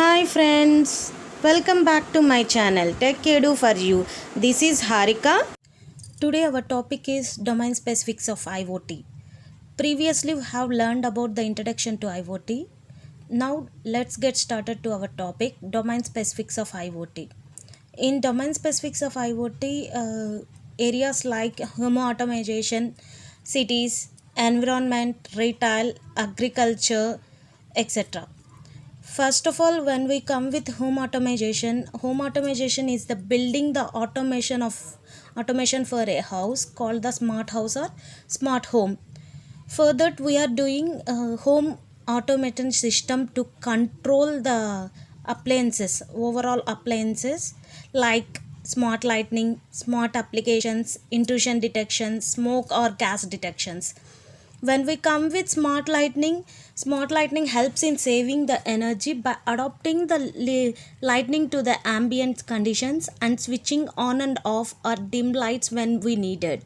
Hi friends, welcome back to my channel Tech Edu for you. This is Harika. Today our topic is domain specifics of IoT. Previously we have learned about the introduction to IoT. Now let's get started to our topic domain specifics of IoT. In domain specifics of IoT, areas like home automation, cities, environment, retail, agriculture, etc. First of all, when we come with home automation is the building the automation for a house called the smart house or smart home. For that, we are doing home automation system to control the appliances, overall appliances like smart lighting, smart applications, intrusion detection, smoke or gas detections. When we come with smart lighting helps in saving the energy by adapting the lighting to the ambient conditions and switching on and off or dim lights when we need it.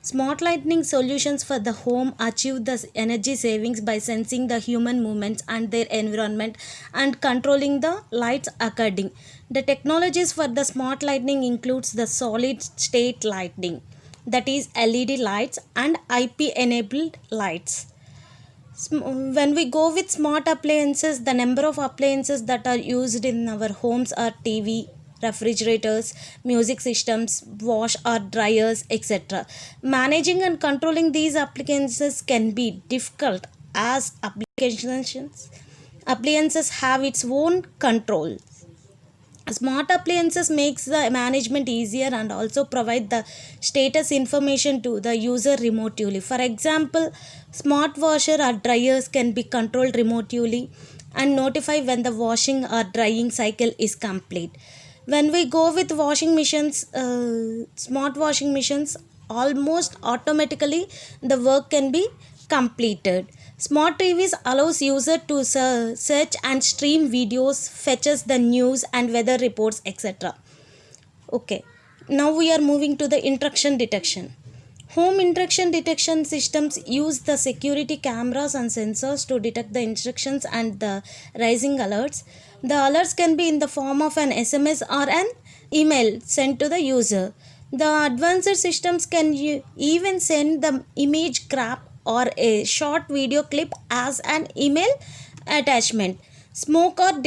Smart lighting solutions for the home achieve the energy savings by sensing the human movements and their environment and controlling the lights according. The technologies for the smart lighting includes the solid state lighting, that is LED lights, and IP enabled lights. When we go with smart appliances, the number of appliances that are used in our homes are TV, refrigerators, music systems, wash or dryers, etc. Managing and controlling these appliances can be difficult as appliances have its own control. Smart appliances makes the management easier and also provide the status information to the user remotely. For example, smart washer or dryers can be controlled remotely and notify when the washing or drying cycle is complete. When we go with washing machines, smart washing machines, almost automatically the work can be completed. Smart TVs allows user to search and stream videos, fetches the news and weather reports, etc. Okay, now we are moving to the intrusion detection. Home intrusion detection systems use the security cameras and sensors to detect the intrusions and the rising alerts. The alerts can be in the form of an SMS or an email sent to the user. The advanced systems can even send the image grab or a short video clip as an email attachment. Smoke or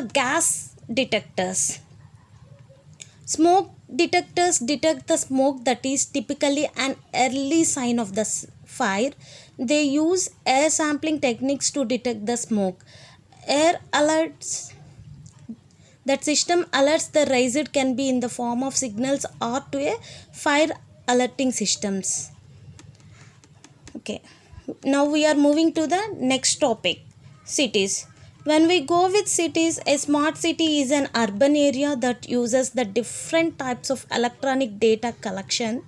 gas detectors. Smoke detectors detect the smoke that is typically an early sign of the fire. They use air sampling techniques to detect the smoke. Air alerts that system alerts the riser can be in the form of signals or to a fire alerting systems. Okay, now we are moving to the next topic, cities. When we go with cities, a smart city is an urban area that uses the different types of electronic data collection.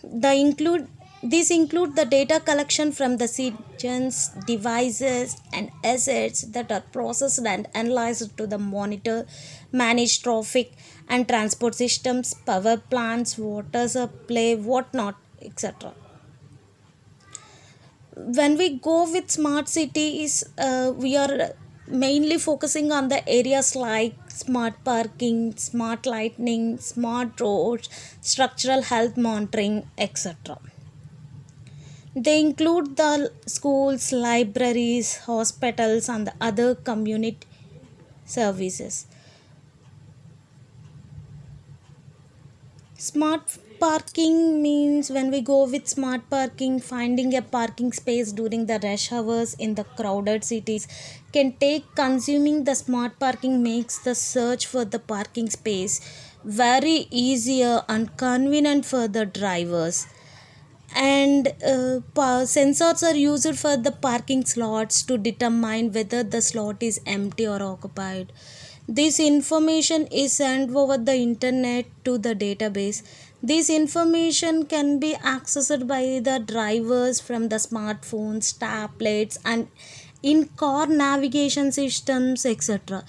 The include These include the data collection from the citizens, devices, and assets that are processed and analyzed to the monitor, manage traffic and transport systems, power plants, water supply, whatnot, etc. When we go with smart cities, we are mainly focusing on the areas like smart parking, smart lighting, smart roads, structural health monitoring, etc. They include the schools, libraries, hospitals, and the other community services. Smart parking means when we go with smart parking, finding a parking space during the rush hours in the crowded cities can take. Consuming the smart parking makes the search for the parking space very easier and convenient for the drivers. And sensors are used for the parking slots to determine whether the slot is empty or occupied. This information is sent over the internet to the database. This information can be accessed by the drivers from the smartphones, tablets, and in car navigation systems, etc.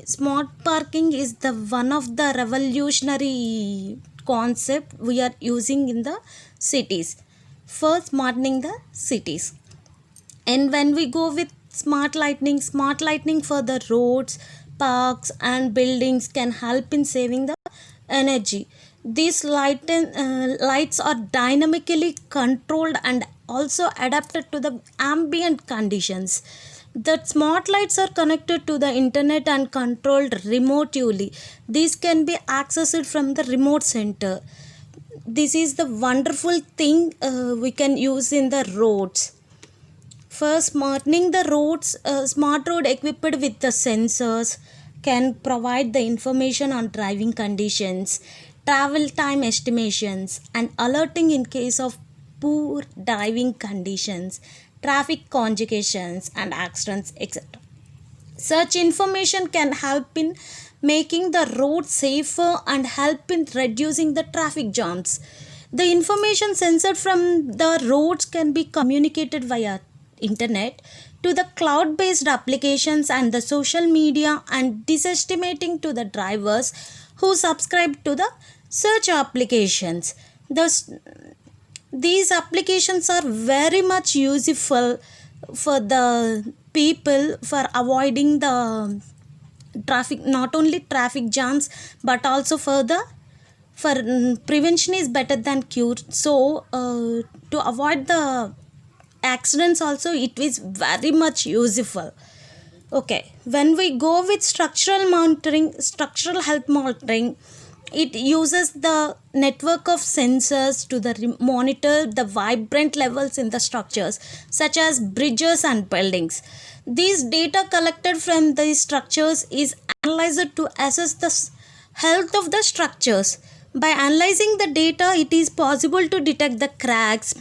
Smart parking is the one of the revolutionary concept we are using in the cities for smartening the cities. And when we go with smart lighting for the roads, parks and buildings can help in saving the energy. These lights are dynamically controlled and also adapted to the ambient conditions. The smart lights are connected to the internet and controlled remotely. These can be accessed from the remote center. This is the wonderful thing we can use in the roads. For smartening the roads, smart road equipped with the sensors can provide the information on driving conditions, travel time estimations, and alerting in case of poor driving conditions, traffic congestions, and accidents, etc. Such information can help in making the road safer and help in reducing the traffic jams. The information censored from the roads can be communicated via internet to the cloud based applications and the social media and disestimating to the drivers who subscribe to the search applications. Thus, these applications are very much useful for the people for avoiding the traffic, not only traffic jams but also for prevention is better than cure. So to avoid the accidents also it is very much useful. Okay, when we go with structural health monitoring, it uses the network of sensors to monitor the vibrant levels in the structures such as bridges and buildings. These data collected from these structures is analyzed to assess the health of the structures. By analyzing the data, it is possible to detect the cracks,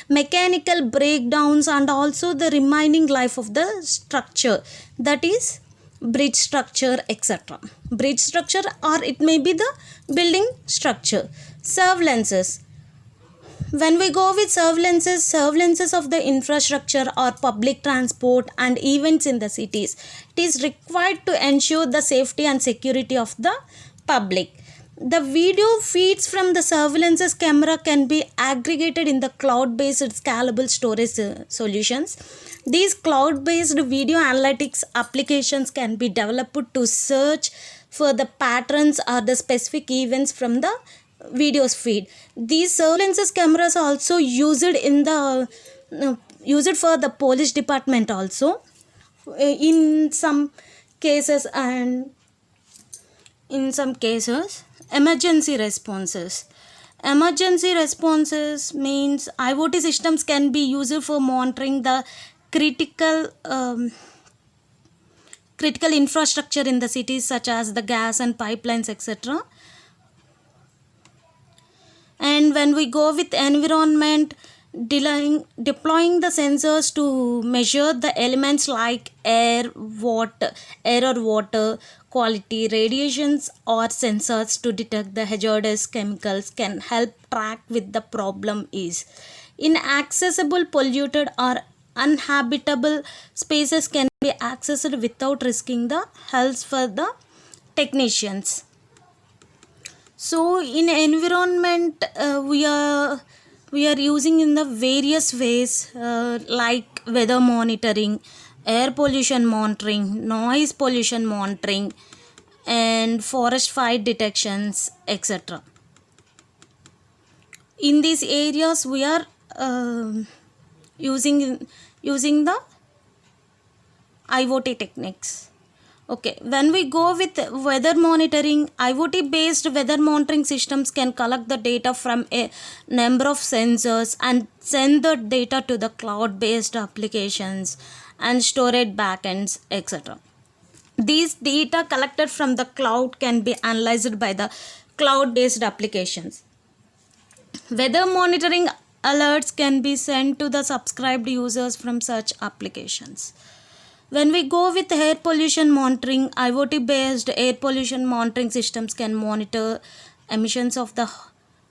mechanical breakdowns, and also the remaining life of the structure, that is, bridge structure, etc. Bridge structure, or it may be the building structure. Surveillances. When we go with surveillances of the infrastructure or public transport and events in the cities, it is required to ensure the safety and security of the public. The video feeds from the surveillance camera can be aggregated in the cloud-based scalable storage solutions. These cloud-based video analytics applications can be developed to search for the patterns or the specific events from the videos feed. These surveillance cameras are also used used for the police department also in some cases, and in some cases emergency responses. Emergency responses means IoT systems can be used for monitoring the critical infrastructure in the cities such as the gas and pipelines, etc. And when we go with environment, deploying the sensors to measure the elements like air or water quality, radiations, or sensors to detect the hazardous chemicals can help track with the problem is. Inaccessible, polluted, or uninhabitable spaces can be accessed without risking the health for the technicians. So in environment, we are using in the various ways like weather monitoring, air pollution monitoring, noise pollution monitoring, and forest fire detections, etc. In these areas, we are using the IoT techniques. Okay, when we go with weather monitoring, IoT based weather monitoring systems can collect the data from a number of sensors and send the data to the cloud based applications and storage backends, etc. These data collected from the cloud can be analyzed by the cloud based applications. Weather monitoring alerts can be sent to the subscribed users from such applications. When we go with air pollution monitoring, IoT based air pollution monitoring systems can monitor emissions of the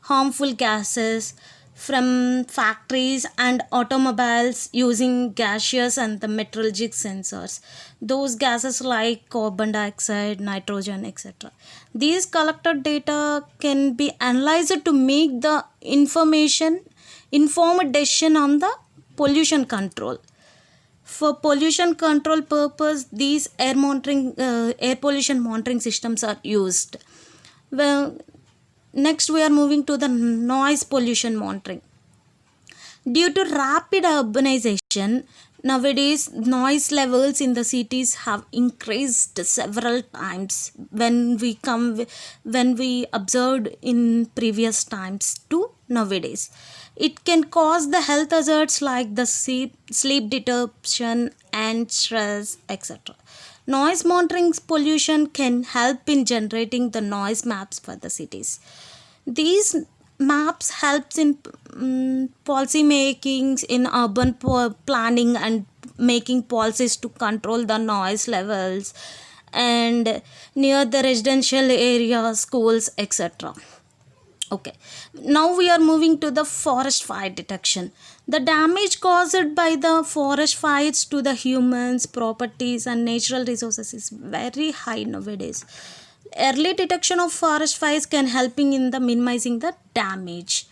harmful gases from factories and automobiles using gaseous and the metrologic sensors. Those gases like carbon dioxide, nitrogen, etc. These collected data can be analyzed to make the informed decision on the pollution control. For pollution control purpose, these air pollution monitoring systems are used. Well, next we are moving to the noise pollution monitoring. Due to rapid urbanization, nowadays noise levels in the cities have increased several times when we observed in previous times to nowadays. It can cause the health hazards like the sleep disruption and stress, etc. Noise monitoring pollution can help in generating the noise maps for the cities. These maps helps in policy makings in urban planning and making policies to control the noise levels and near the residential areas, schools, etc. Okay, now we are moving to the forest fire detection. The damage caused by the forest fires to the humans, properties, and natural resources is very high nowadays. Early detection of forest fires can helping in the minimizing the damage.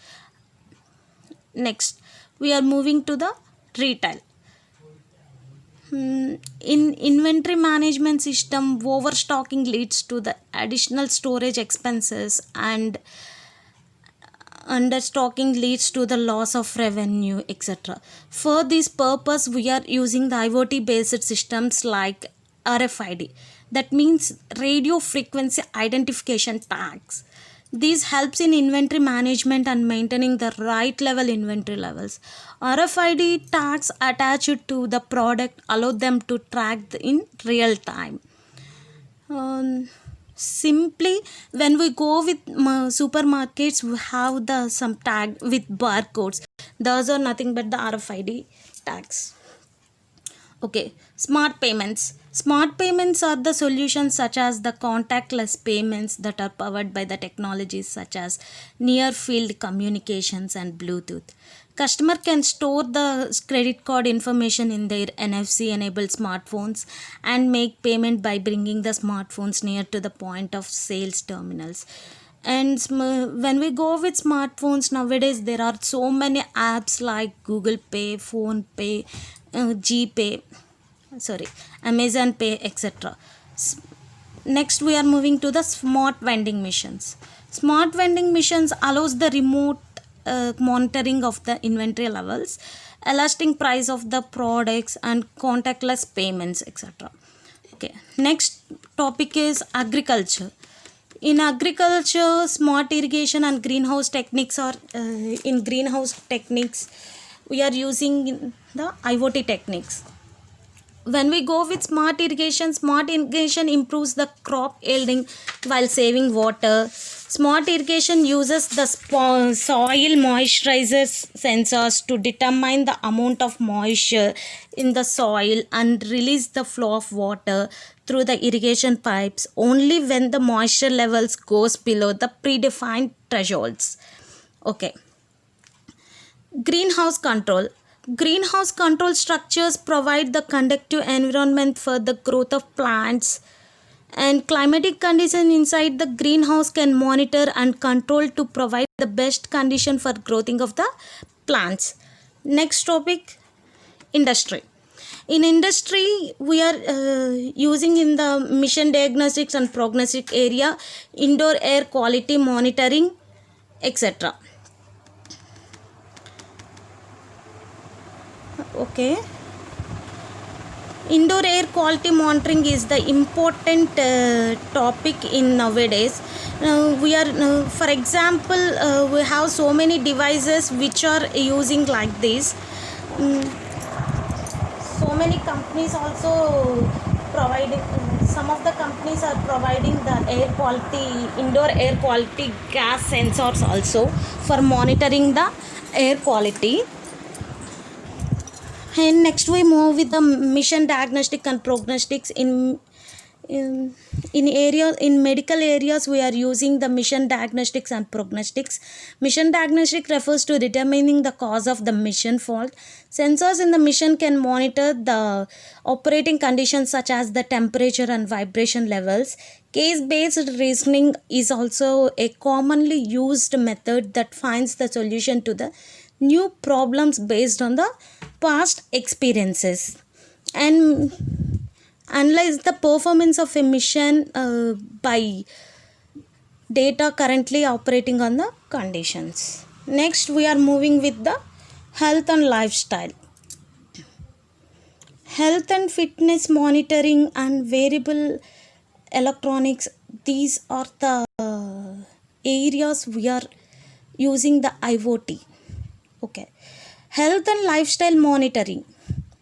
Next, we are moving to the retail. In inventory management system, overstocking leads to the additional storage expenses and understocking leads to the loss of revenue, etc. For this purpose, we are using the IoT based systems like RFID, that means radio frequency identification tags. This helps in inventory management and maintaining the right level inventory levels. RFID tags attached to the product allow them to track in real time. Simply, when we go with supermarkets, we have the some tag with barcodes. Those are nothing but the RFID tags. Okay, smart payments. Smart payments are the solutions such as the contactless payments that are powered by the technologies such as near field communications and Bluetooth. Customer can store the credit card information in their NFC enabled smartphones and make payment by bringing the smartphones near to the point of sales terminals. And when we go with smartphones nowadays, there are so many apps like Google Pay, Phone Pay, GPay, Amazon Pay, etc. Next, we are moving to the smart vending machines. Smart vending machines allows the remote monitoring of the inventory levels, elastic price of the products, and contactless payments, etc. Okay, next topic is agriculture. In agriculture, smart irrigation and greenhouse techniques are in greenhouse techniques. We are using the IoT techniques. When we go with smart irrigation improves the crop yielding while saving water. Smart irrigation uses the soil moisturizer sensors to determine the amount of moisture in the soil and release the flow of water through the irrigation pipes only when the moisture levels goes below the predefined thresholds. Okay. Greenhouse control. Greenhouse control structures provide the conducive environment for the growth of plants, and climatic conditions inside the greenhouse can monitor and control to provide the best condition for growing of the plants. Next topic, industry. In industry, we are using in the mission diagnostics and prognostic area, indoor air quality monitoring, etc. Okay, indoor air quality monitoring is the important topic in nowadays. We are for example, we have so many devices which are using like this. So many companies also providing, some of the companies are providing the air quality, indoor air quality gas sensors also for monitoring the air quality. And next we move with the mission diagnostic and prognostics. In medical areas, we are using the mission diagnostics and prognostics. Mission diagnostic refers to determining the cause of the mission fault. Sensors in the mission can monitor the operating conditions such as the temperature and vibration levels. Case-based reasoning is also a commonly used method that finds the solution to the new problems based on the past experiences. and analyze the performance of a mission by data currently operating on the conditions. Next, we are moving with the health and lifestyle. Health and fitness monitoring and wearable electronics, these are the areas we are using the IoT. Okay. Health and lifestyle monitoring.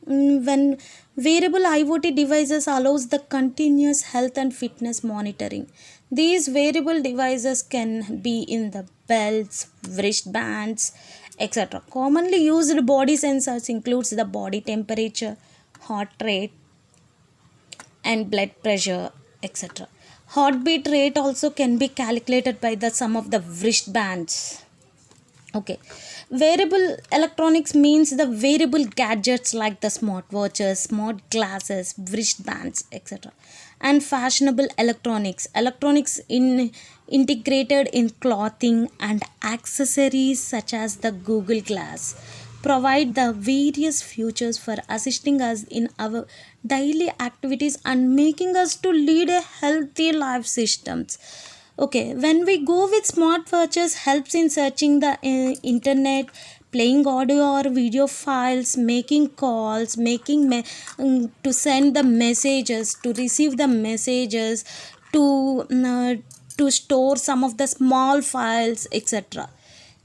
When wearable IoT devices allows the continuous health and fitness monitoring. These wearable devices can be in the belts, wristbands, etc. Commonly used body sensors includes the body temperature, heart rate, and blood pressure, etc. Heartbeat rate also can be calculated by the some of the wristbands. Okay. Wearable electronics means the wearable gadgets like the smartwatches, smart glasses, wristbands, etc. And fashionable electronics. Electronics integrated in clothing and accessories such as the Google Glass provide the various features for assisting us in our daily activities and making us to lead a healthy life systems. Okay, when we go with smartwatches helps in searching the internet, playing audio or video files, making calls, to send the messages, to receive the messages, to store some of the small files, etc.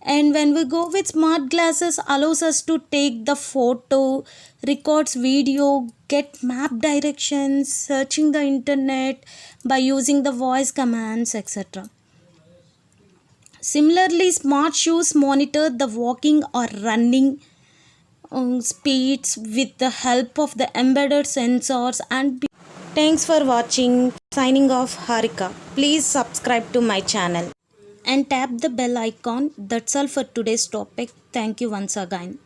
And when we go with smart glasses allows us to take the photo, records video, get map directions, searching the internet by using the voice commands, etc. Similarly, smart shoes monitor the walking or running speeds with the help of the embedded sensors and thanks for watching. Signing off, Harika. Please subscribe to my channel and tap the bell icon. That's all for today's topic. Thank you once again.